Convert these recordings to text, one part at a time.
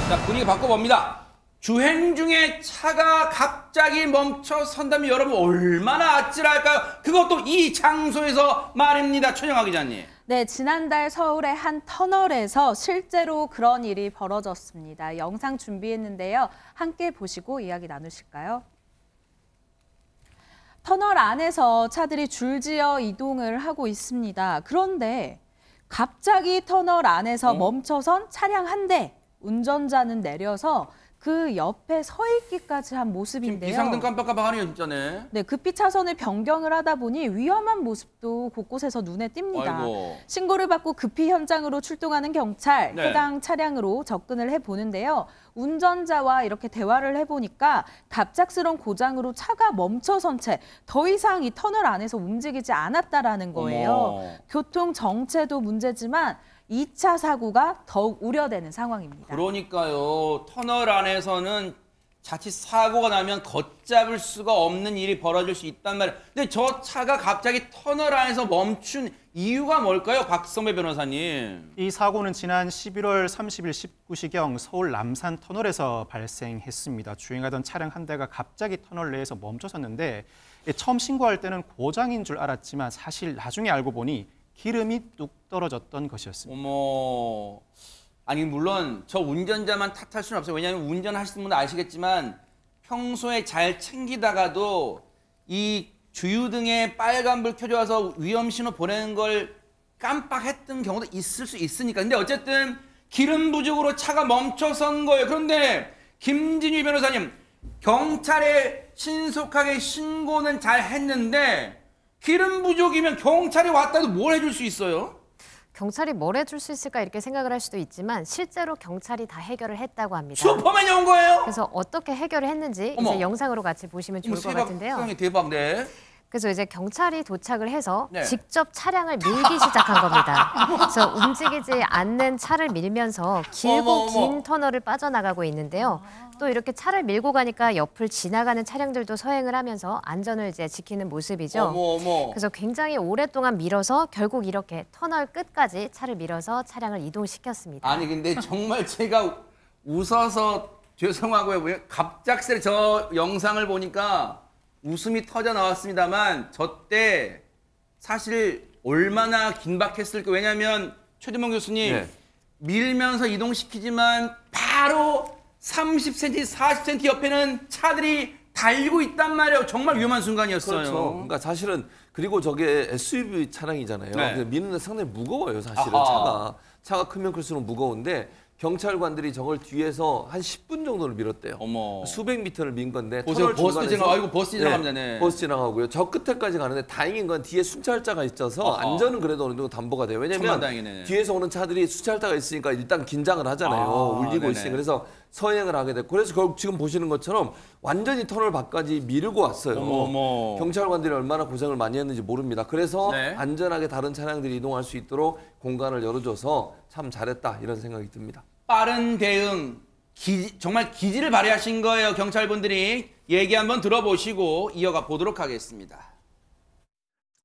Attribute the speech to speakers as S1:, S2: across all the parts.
S1: 자, 분위기 바꿔봅니다. 주행 중에 차가 갑자기 멈춰 선다면 여러분 얼마나 아찔할까요? 그것도 이 장소에서 말입니다. 최영하 기자님.
S2: 네, 지난달 서울의 한 터널에서 실제로 그런 일이 벌어졌습니다. 영상 준비했는데요. 함께 보시고 이야기 나누실까요? 터널 안에서 차들이 줄지어 이동을 하고 있습니다. 그런데 갑자기 터널 안에서 멈춰선 차량 한 대, 운전자는 내려서 그 옆에 서 있기까지 한 모습인데요.
S1: 비상등 깜빡깜빡하네요, 진짜네.
S2: 네, 급히 차선을 변경을 하다 보니 위험한 모습도 곳곳에서 눈에 띕니다.
S1: 아이고.
S2: 신고를 받고 급히 현장으로 출동하는 경찰,
S1: 네.
S2: 해당 차량으로 접근을 해보는데요. 운전자와 이렇게 대화를 해보니까 갑작스러운 고장으로 차가 멈춰선 채 더 이상 이 터널 안에서 움직이지 않았다라는 거예요.
S1: 어머.
S2: 교통 정체도 문제지만 2차 사고가 더욱 우려되는 상황입니다.
S1: 그러니까요. 터널 안에서는 자칫 사고가 나면 걷잡을 수가 없는 일이 벌어질 수 있단 말이에요. 근데 저 차가 갑자기 터널 안에서 멈춘 이유가 뭘까요? 박성배 변호사님.
S3: 이 사고는 지난 11월 30일 19시경 서울 남산 터널에서 발생했습니다. 주행하던 차량 한 대가 갑자기 터널 내에서 멈춰섰는데 처음 신고할 때는 고장인 줄 알았지만 사실 나중에 알고 보니 기름이 뚝 떨어졌던 것이었습니다.
S1: 어머. 아니 물론 저 운전자만 탓할 수는 없어요. 왜냐하면 운전하시는 분들 아시겠지만 평소에 잘 챙기다가도 이 주유등에 빨간불 켜져서 위험신호 보내는 걸 깜빡했던 경우도 있을 수 있으니까. 근데 어쨌든 기름 부족으로 차가 멈춰선 거예요. 그런데 김진유 변호사님, 경찰에 신속하게 신고는 잘 했는데 기름 부족이면 경찰이 왔다도 뭘 해줄 수 있어요?
S4: 경찰이 뭘 해줄 수 있을까 이렇게 생각을 할 수도 있지만 실제로 경찰이 다 해결을 했다고 합니다.
S1: 슈퍼맨이 온 거예요?
S4: 그래서 어떻게 해결을 했는지
S1: 어머.
S4: 이제 영상으로 같이 보시면 좋을 것 같은데요.
S1: 세상에 대박, 네.
S4: 그래서 이제 경찰이 도착을 해서
S1: 네.
S4: 직접 차량을 밀기 시작한 겁니다. 그래서 움직이지 않는 차를 밀면서 길고
S1: 어머.
S4: 긴 터널을 빠져나가고 있는데요. 또 이렇게 차를 밀고 가니까 옆을 지나가는 차량들도 서행을 하면서 안전을 이제 지키는 모습이죠.
S1: 어머.
S4: 그래서 굉장히 오랫동안 밀어서 결국 이렇게 터널 끝까지 차를 밀어서 차량을 이동시켰습니다.
S1: 아니 근데 정말 제가 웃어서 죄송하고요. 왜 갑작스레 저 영상을 보니까 웃음이 터져 나왔습니다만 저 때 사실 얼마나 긴박했을까. 왜냐하면 최대범 교수님
S5: 네.
S1: 밀면서 이동시키지만 바로 30cm, 40cm 옆에는 차들이 달리고 있단 말이에요. 정말 위험한 순간이었어요.
S5: 그렇죠. 그러니까 사실은 그리고 저게 SUV 차량이잖아요.
S1: 네.
S5: 근데 미는데 상당히 무거워요, 사실은.
S1: 아하.
S5: 차가 크면 클수록 무거운데 경찰관들이 저걸 뒤에서 한 10분 정도를 밀었대요.
S1: 어머.
S5: 수백 미터를 민 건데
S1: 보세요.
S5: 터널
S1: 버스
S5: 중간에서
S1: 지나가. 아이고 버스 지나갑니다. 네.
S5: 버스 지나가고요. 저 끝에까지 가는데 다행인 건 뒤에 순찰자가 있어서
S1: 어허.
S5: 안전은 그래도 어느 정도 담보가 돼요.
S1: 정말
S5: 왜냐면
S1: 다행이네.
S5: 뒤에서 오는 차들이 순찰자가 있으니까 일단 긴장을 하잖아요. 울리고
S1: 네네.
S5: 있으니까. 그래서 서행을 하게 됐고 그래서 결국 지금 보시는 것처럼 완전히 터널 밖까지 밀고 왔어요.
S1: 어머.
S5: 경찰관들이 얼마나 고생을 많이 했는지 모릅니다. 그래서
S1: 네.
S5: 안전하게 다른 차량들이 이동할 수 있도록 공간을 열어줘서 참 잘했다 이런 생각이 듭니다.
S1: 빠른 대응, 정말 기지를 발휘하신 거예요. 경찰분들이 얘기 한번 들어보시고 이어가 보도록 하겠습니다.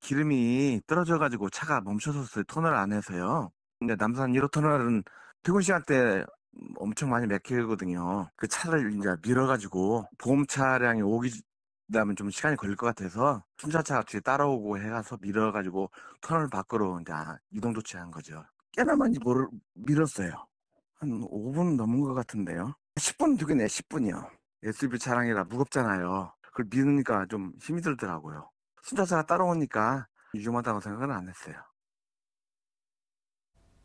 S6: 기름이 떨어져가지고 차가 멈춰섰어요. 터널 안에서요. 근데 남산 1호 터널은 퇴근 시간 때 엄청 많이 막히거든요. 그 차를 이제 밀어가지고 보험 차량이 오기 그다음에 좀 시간이 걸릴 것 같아서 순찰차가 뒤에 따라오고 해가서 밀어가지고 터널 밖으로 이제 이동 조치한 거죠. 꽤나 많이 밀었어요. 한 5분 넘은 것 같은데요. 10분 되겠네, 10분이요. SUV 차량이라 무겁잖아요. 그걸 미니까 좀 힘이 들더라고요. 순찰차가 따라오니까 위험하다고 생각은 안 했어요.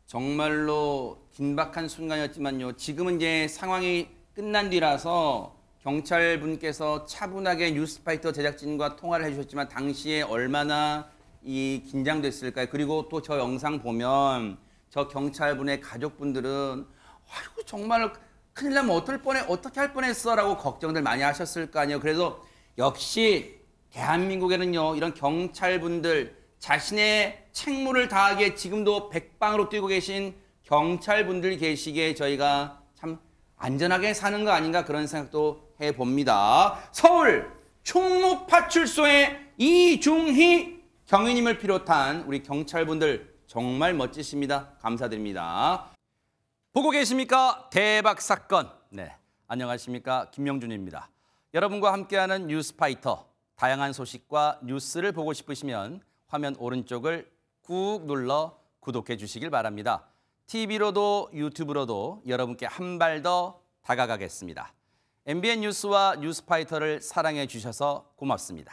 S1: 정말로 긴박한 순간이었지만요. 지금은 이제 상황이 끝난 뒤라서 경찰분께서 차분하게 뉴스파이터 제작진과 통화를 해주셨지만 당시에 얼마나 긴장됐을까요? 그리고 또 저 영상 보면 저 경찰분의 가족분들은 아이고 정말 큰일 나면 어떻게 할 뻔했어라고 걱정들 많이 하셨을 거 아니에요. 그래서 역시 대한민국에는요 이런 경찰분들 자신의 책무를 다하기에 지금도 백방으로 뛰고 계신 경찰분들 계시기에 저희가 참 안전하게 사는 거 아닌가 그런 생각도 해봅니다. 서울 충무파출소의 이중희 경위님을 비롯한 우리 경찰분들 정말 멋지십니다. 감사드립니다. 보고 계십니까? 대박 사건. 네, 안녕하십니까? 김명준입니다. 여러분과 함께하는 뉴스파이터. 다양한 소식과 뉴스를 보고 싶으시면 화면 오른쪽을 꾹 눌러 구독해 주시길 바랍니다. TV로도 유튜브로도 여러분께 한 발 더 다가가겠습니다. MBN 뉴스와 뉴스파이터를 사랑해 주셔서 고맙습니다.